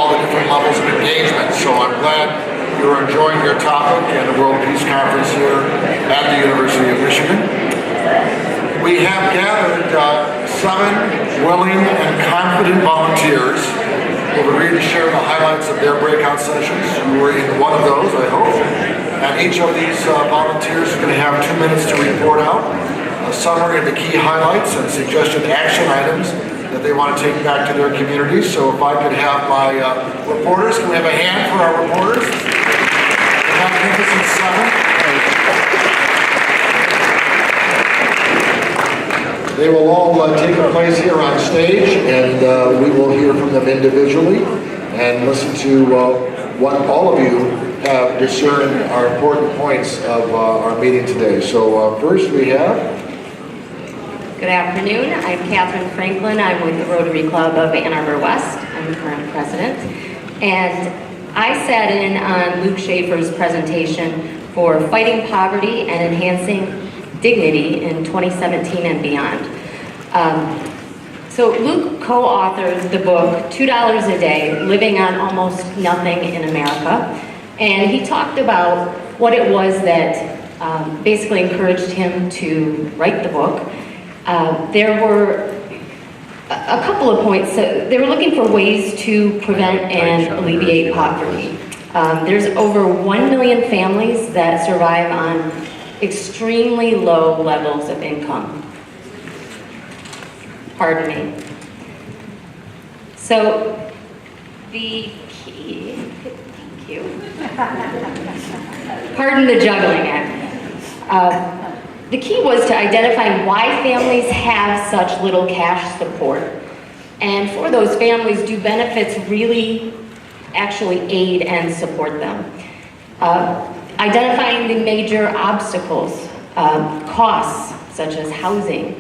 all the different levels of engagement. So I'm glad you're enjoying your topic and the World Peace Conference here at the University of Michigan. We have gathered 7 willing and confident volunteers who have agreed to share the highlights of their breakout sessions. You were in one of those, I hope. And each of these volunteers is going to have 2 minutes to report out a summary of the key highlights and suggested action items that they want to take back to their communities. So if I could have my reporters, can we have a hand for our reporters? The Magnificent 7. They will all take a place here on stage, and we will hear from them individually and listen to what all of you have discerned are important points of our meeting today. So first we have... Good afternoon. I'm Catherine Franklin. I'm with the Rotary Club of Ann Arbor West. I'm the current president. And I sat in on Luke Schaefer's presentation for fighting poverty and enhancing dignity in 2017 and beyond. So Luke co-authored the book, $2 a Day, Living on Almost Nothing in America. And he talked about what it was that basically encouraged him to write the book. There were a couple of points. So they were looking for ways to prevent and alleviate poverty. There's over 1 million families that survive on extremely low levels of income. Pardon me. So the key, thank you. Pardon the juggling act. The key was to identify why families have such little cash support. And for those families, do benefits really actually aid and support them? Identifying the major obstacles, costs such as housing,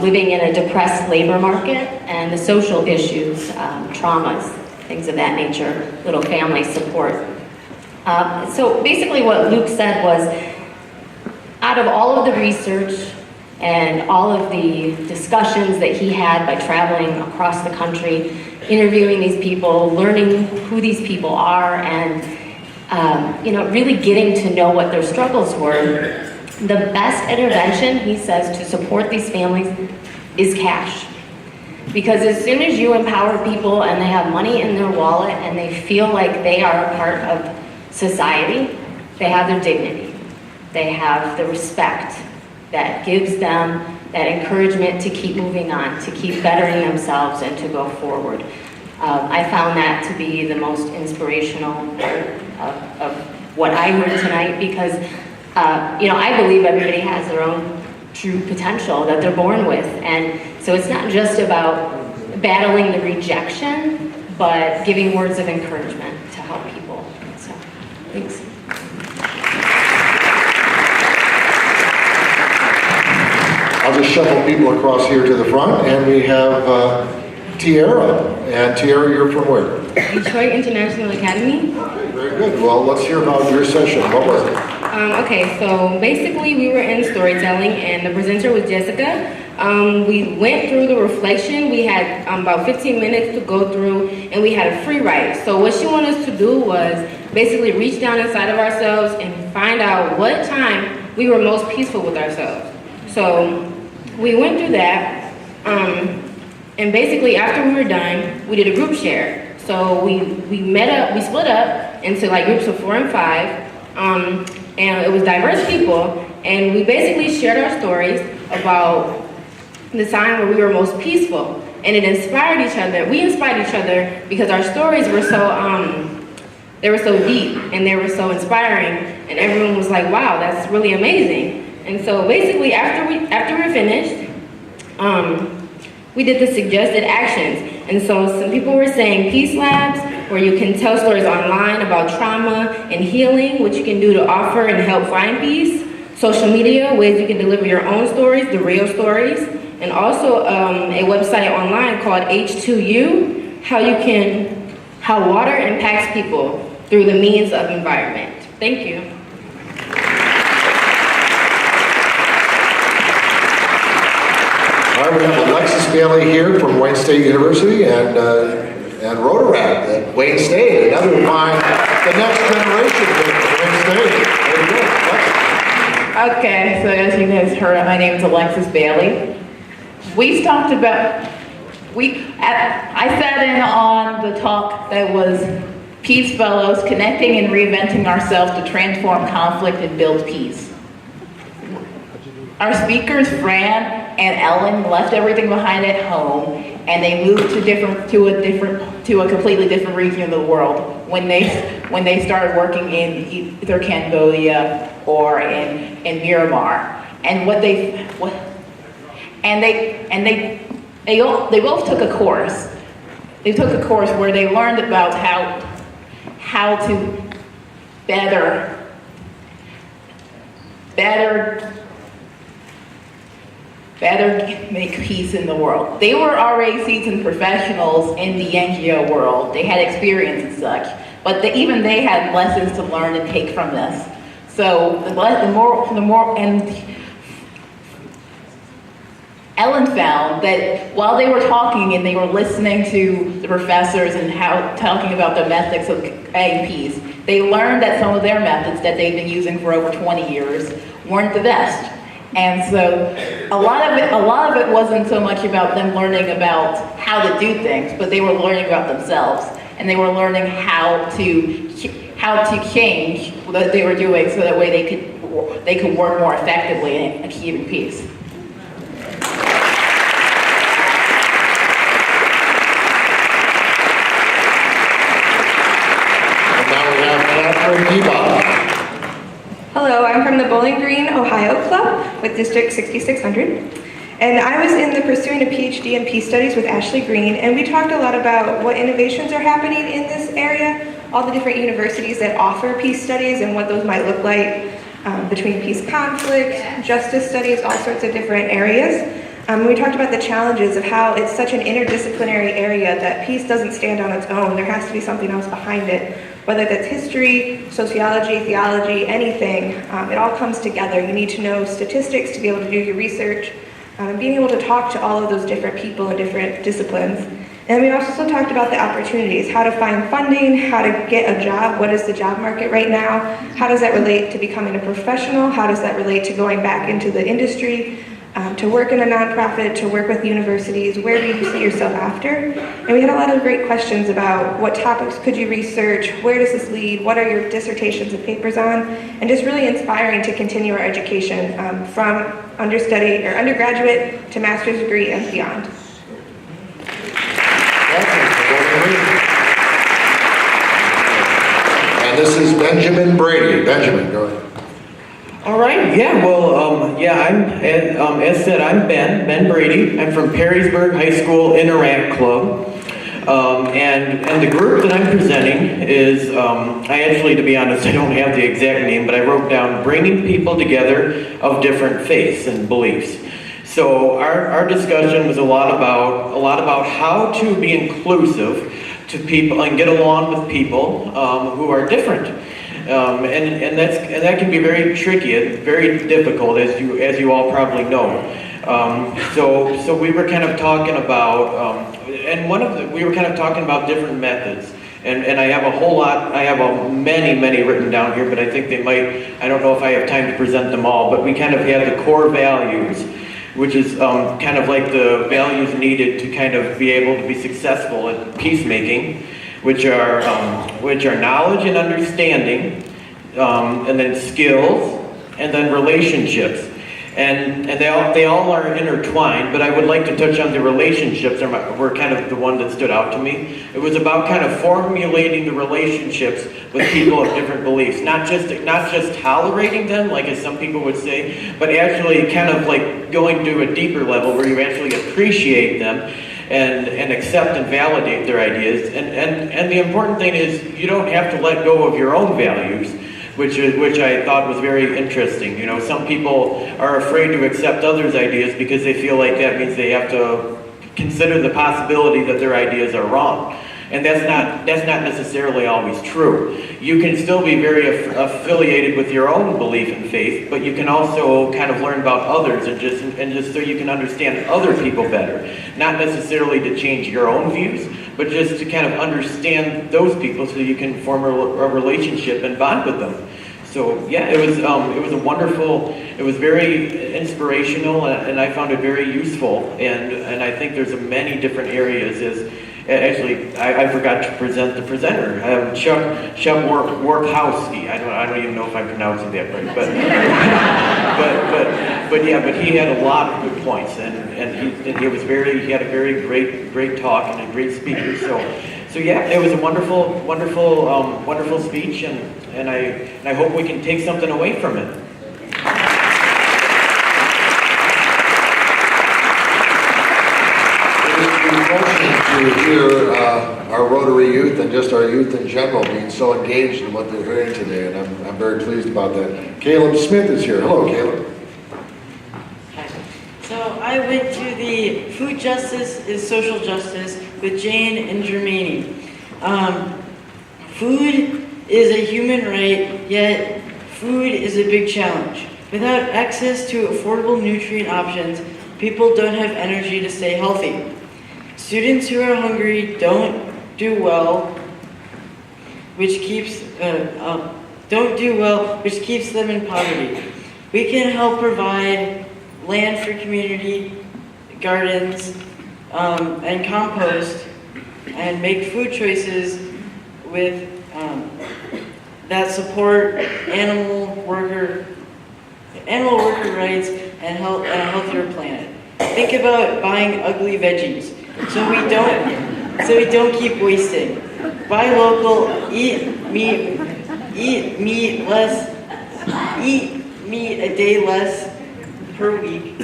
living in a depressed labor market, and the social issues, traumas, things of that nature, little family support. So basically what Luke said was, out of all of the research and all of the discussions that he had by traveling across the country, interviewing these people, learning who these people are, and really getting to know what their struggles were, the best intervention, he says, to support these families is cash. Because as soon as you empower people and they have money in their wallet and they feel like they are a part of society, they have their dignity. They have the respect that gives them that encouragement to keep moving on, to keep bettering themselves and to go forward. I found that to be the most inspirational part of what I heard tonight because, I believe everybody has their own true potential that they're born with. And so it's not just about battling the rejection, but giving words of encouragement to help people. So, thanks. I'll just shuffle people across here to the front, and we have Tiara. And Tiara, you're from where? Detroit International Academy. Okay, very good. Well, let's hear about your session. What was it? Okay, so basically we were in storytelling, and the presenter was Jessica. We went through the reflection. We had about 15 minutes to go through, and we had a free write. So what she wanted us to do was basically reach down inside of ourselves and find out what time we were most peaceful with ourselves. So we went through that, and basically after we were done, we did a group share. So we split up into like groups of 4 and 5, and it was diverse people, and we basically shared our stories about the time where we were most peaceful, and it inspired each other. We inspired each other because our stories were they were so deep, and they were so inspiring, and everyone was like, wow, that's really amazing. And so basically after we were finished, we did the suggested actions. And so some people were saying peace labs, where you can tell stories online about trauma and healing, what you can do to offer and help find peace. Social media, ways you can deliver your own stories, the real stories. And also a website online called H2U, how water impacts people through the means of environment. Thank you. All right, we have Alexis Bailey here from Wayne State University, and and Rotary at Wayne State. Another of mine, the next generation of Wayne State. Very good. Okay, so as you guys heard, my name is Alexis Bailey. We talked about, I sat in on the talk that was Peace Fellows, Connecting and Reinventing Ourselves to Transform Conflict and Build Peace. Our speakers, Fran and Ellen, left everything behind at home, and they moved to a completely different region of the world when they started working in either Cambodia or in Myanmar. And they both took a course. They took a course where they learned about how to better make peace in the world. They were already seasoned professionals in the NGO world. They had experience and such, but even they had lessons to learn and take from this. So the more, and Ellen found that while they were talking and they were listening to the professors and talking about the methods of creating peace, they learned that some of their methods that they've been using for over 20 years weren't the best. And so a lot of it wasn't so much about them learning about how to do things, but they were learning about themselves, and they were learning how to change what they were doing so that way they could work more effectively in achieving peace. And now we have Catherine Deba. Hello, I'm from the Bowling Green, Ohio Club with District 6600. And I was in the Pursuing a PhD in Peace Studies with Ashley Green, and we talked a lot about what innovations are happening in this area, all the different universities that offer peace studies and what those might look like between peace conflict, justice studies, all sorts of different areas. We talked about the challenges of how it's such an interdisciplinary area that peace doesn't stand on its own. There has to be something else behind it. Whether that's history, sociology, theology, anything, it all comes together. You need to know statistics to be able to do your research, being able to talk to all of those different people in different disciplines. And we also talked about the opportunities, how to find funding, how to get a job, what is the job market right now, how does that relate to becoming a professional, how does that relate to going back into the industry, to work in a nonprofit, to work with universities, where do you see yourself after? And we had a lot of great questions about what topics could you research, where does this lead, what are your dissertations and papers on, and just really inspiring to continue our education from undergraduate to master's degree and beyond. And this is Benjamin Brady. Benjamin, go ahead. All right, yeah, well, I'm, as said, I'm Ben Brady. I'm from Perrysburg High School Interact Club. And the group that I'm presenting is, I actually, to be honest, I don't have the exact name, but I wrote down Bringing People Together of Different Faiths and Beliefs. So our discussion was a lot about how to be inclusive to people and get along with people who are different. And that can be very tricky and very difficult, as you all probably know. So we were kind of talking about, we were kind of talking about different methods. And I have a whole lot, I have many written down here, but I think they might, I don't know if I have time to present them all, but we kind of have the core values, which is kind of like the values needed to kind of be able to be successful at peacemaking, which are knowledge and understanding, and then skills, and then relationships. And they all are intertwined, but I would like to touch on the relationships, were kind of the one that stood out to me. It was about kind of formulating the relationships with people of different beliefs, not just tolerating them, like as some people would say, but actually kind of like going to a deeper level where you actually appreciate them and accept and validate their ideas. And the important thing is you don't have to let go of your own values, which I thought was very interesting. You know, some people are afraid to accept others' ideas because they feel like that means they have to consider the possibility that their ideas are wrong. And that's not necessarily always true. You can still be very affiliated with your own belief and faith, but you can also kind of learn about others and just so you can understand other people better. Not necessarily to change your own views, but just to kind of understand those people so you can form a relationship and bond with them. So yeah, it was a wonderful, it was very inspirational, and I found it very useful, and I think there's many different areas. Actually, I forgot to present the presenter, Chuck Workowski. I don't even know if I'm pronouncing that right, but he had a lot of good points, and he had a very great talk and a great speaker. So yeah, it was a wonderful speech, and I hope we can take something away from it. To hear our Rotary youth and just our youth in general being so engaged in what they're hearing today, and I'm very pleased about that. Caleb Smith is here. Hello, Caleb. So I went to the Food Justice is Social Justice with Jane and Germaine. Food is a human right, yet food is a big challenge. Without access to affordable nutrient options, people don't have energy to stay healthy. Students who are hungry don't do well, which keeps them in poverty. We can help provide land for community gardens and compost, and make food choices with that support animal worker rights and a healthier planet. Think about buying ugly veggies. So we don't keep wasting. Buy local, eat meat a day less per week.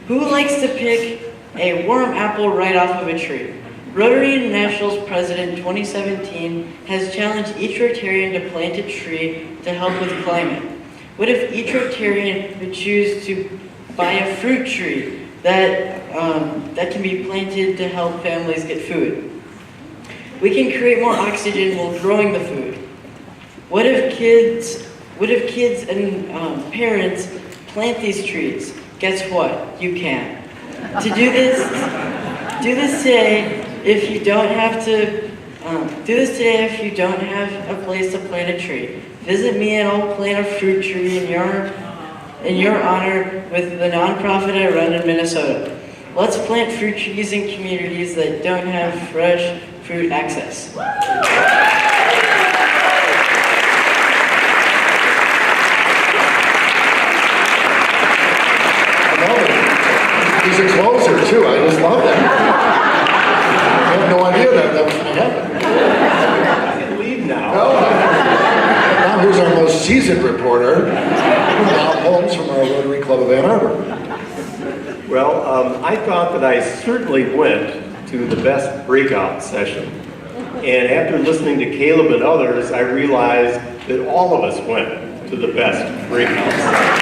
Who likes to pick a warm apple right off of a tree? Rotary International's president 2017 has challenged each Rotarian to plant a tree to help with climate. What if each Rotarian would choose to buy a fruit tree that can be planted to help families get food? We can create more oxygen while growing the food. What if kids and parents plant these trees? Guess what? You can. To do this today. If you don't have a place to plant a tree, visit me and I'll plant a fruit tree in your honor with the nonprofit I run in Minnesota. Let's plant fruit trees in communities that don't have fresh fruit access. I love it. He's a closer too. I just love that. I had no idea that was going to happen. I can leave now. Now here's our most seasoned reporter, Bob Holmes from our Rotary Club of Ann Arbor. Well, I thought that I certainly went to the best breakout session. And after listening to Caleb and others, I realized that all of us went to the best breakout session.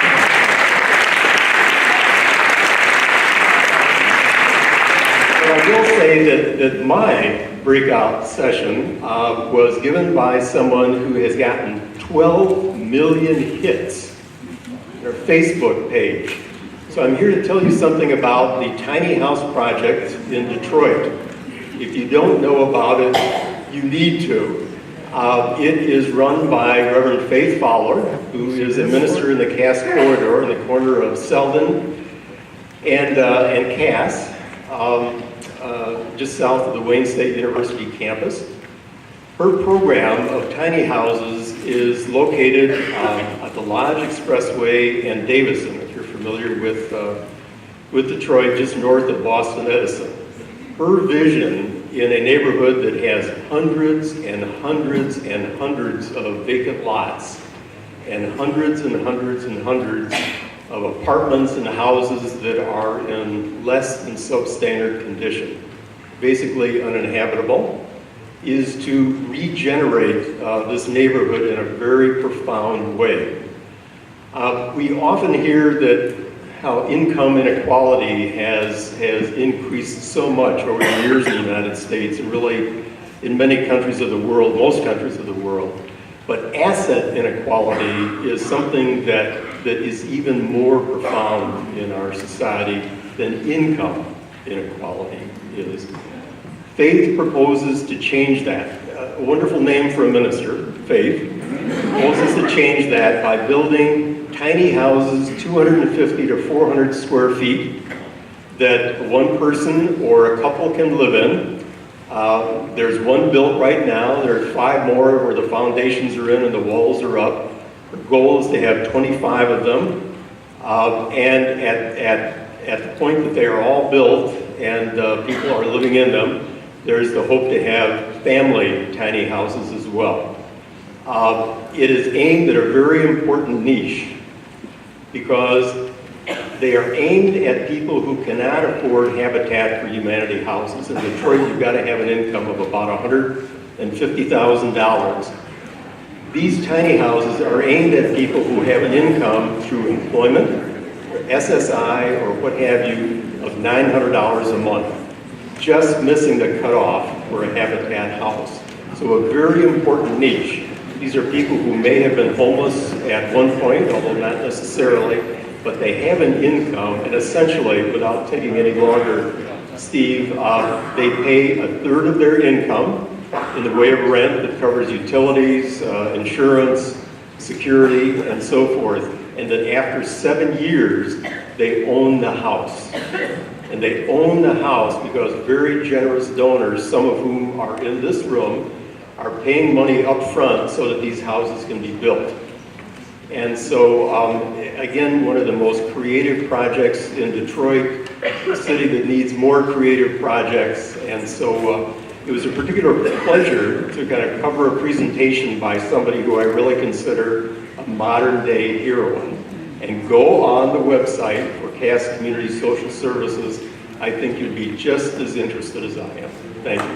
I will say that my breakout session was given by someone who has gotten 12 million hits on their Facebook page. So I'm here to tell you something about the Tiny House Project in Detroit. If you don't know about it, you need to. It is run by Reverend Faith Fowler, who is a minister in the Cass Corridor in the corner of Selden and Cass. Just south of the Wayne State University campus. Her program of tiny houses is located at the Lodge Expressway and Davison, if you're familiar with Detroit, just north of Boston Edison. Her vision in a neighborhood that has hundreds and hundreds and hundreds of vacant lots and hundreds and hundreds and hundreds of apartments and houses that are in less than substandard condition, basically uninhabitable, is to regenerate this neighborhood in a very profound way. We often hear that how income inequality has increased so much over the years in the United States, and really in many countries of the world, most countries of the world. But asset inequality is something that is even more profound in our society than income inequality is. Faith proposes to change that. A wonderful name for a minister, Faith, proposes to change that by building tiny houses, 250 to 400 square feet, that one person or a couple can live in. There's one built right now. There are 5 more where the foundations are in and the walls are up. The goal is to have 25 of them. And at the point that they are all built and people are living in them, there's the hope to have family tiny houses as well. It is aimed at a very important niche because they are aimed at people who cannot afford Habitat for Humanity houses. In Detroit, you've got to have an income of about $150,000. These tiny houses are aimed at people who have an income through employment, or SSI, or what have you, of $900 a month, just missing the cutoff for a Habitat house. So a very important niche. These are people who may have been homeless at one point, although not necessarily, but they have an income, and essentially, without taking any longer, Steve, they pay 1/3 of their income in the way of rent that covers utilities, insurance, security, and so forth. And then after 7 years, they own the house. And they own the house because very generous donors, some of whom are in this room, are paying money up front so that these houses can be built. And so, again, one of the most creative projects in Detroit, a city that needs more creative projects. And so it was a particular pleasure to kind of cover a presentation by somebody who I really consider a modern day heroine. And go on the website for Cass Community Social Services. I think you'd be just as interested as I am. Thank you.